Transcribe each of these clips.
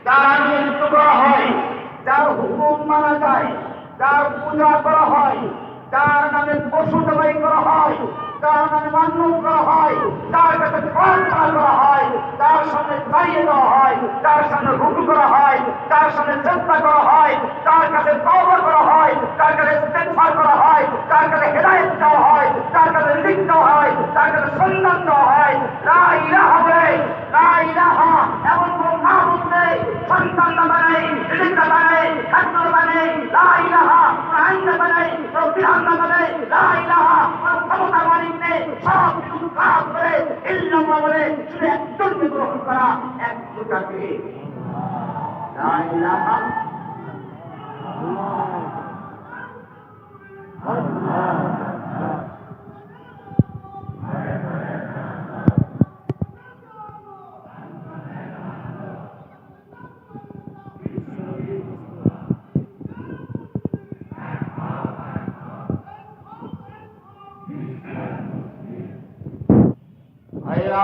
যার আনুগত্য করা হয়, যার হুকুম মানা যায়, যার পূজা করা হয়, যার নামে পশু জবাই করা হয়, যার নামে মান্য করা হয়, তার কাছে প্রার্থনা করা হয়, তার সামনে দাঁড়িয়ে দেওয়া হয়, তার সামনে রুকু করা হয়, তার সামনে চেষ্টা করা হয়, তার কাছে তওবা করা হয়, তার কাছে ইস্তেগফার করা হয়, তার কাছে হেদায়েত দেওয়া হয়, তার কাছে রিজিক দেওয়া হয়, তার কাছে সন্ধান দেওয়া হয়। লা ইলাহা বলে, লা ইলাহা এমন কোন মাবুদ নেই, সন্তান দাতা নেই, রিজিক দাতা নেই, খাদ্য দাতা নেই। লা ইলাহা কোন আইন দাতা নেই, কোন বিধান দাতা নেই। লা ইলাহা কোন ক্ষমতার মালিক নেই, সব কিছু কাজ করে ইল্লাল্লাহ বলে শুধু একজনকে গ্রহণ করা, একজনকে। লা ইলাহা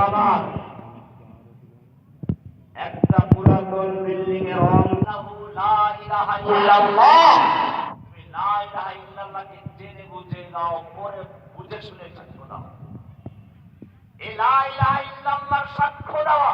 আমার একটা পুরাতন বিল্ডিং এর রং লা ইলাহা ইল্লাল্লাহ। তুমি লা ইলাহা ইল্লাল্লাহকে জেনে বুঝে নাও, পরে বুঝে শুনে সাক্ষ্য দাও। এই লা ইলাহা ইল্লাল্লাহর সাক্ষ্য দেওয়া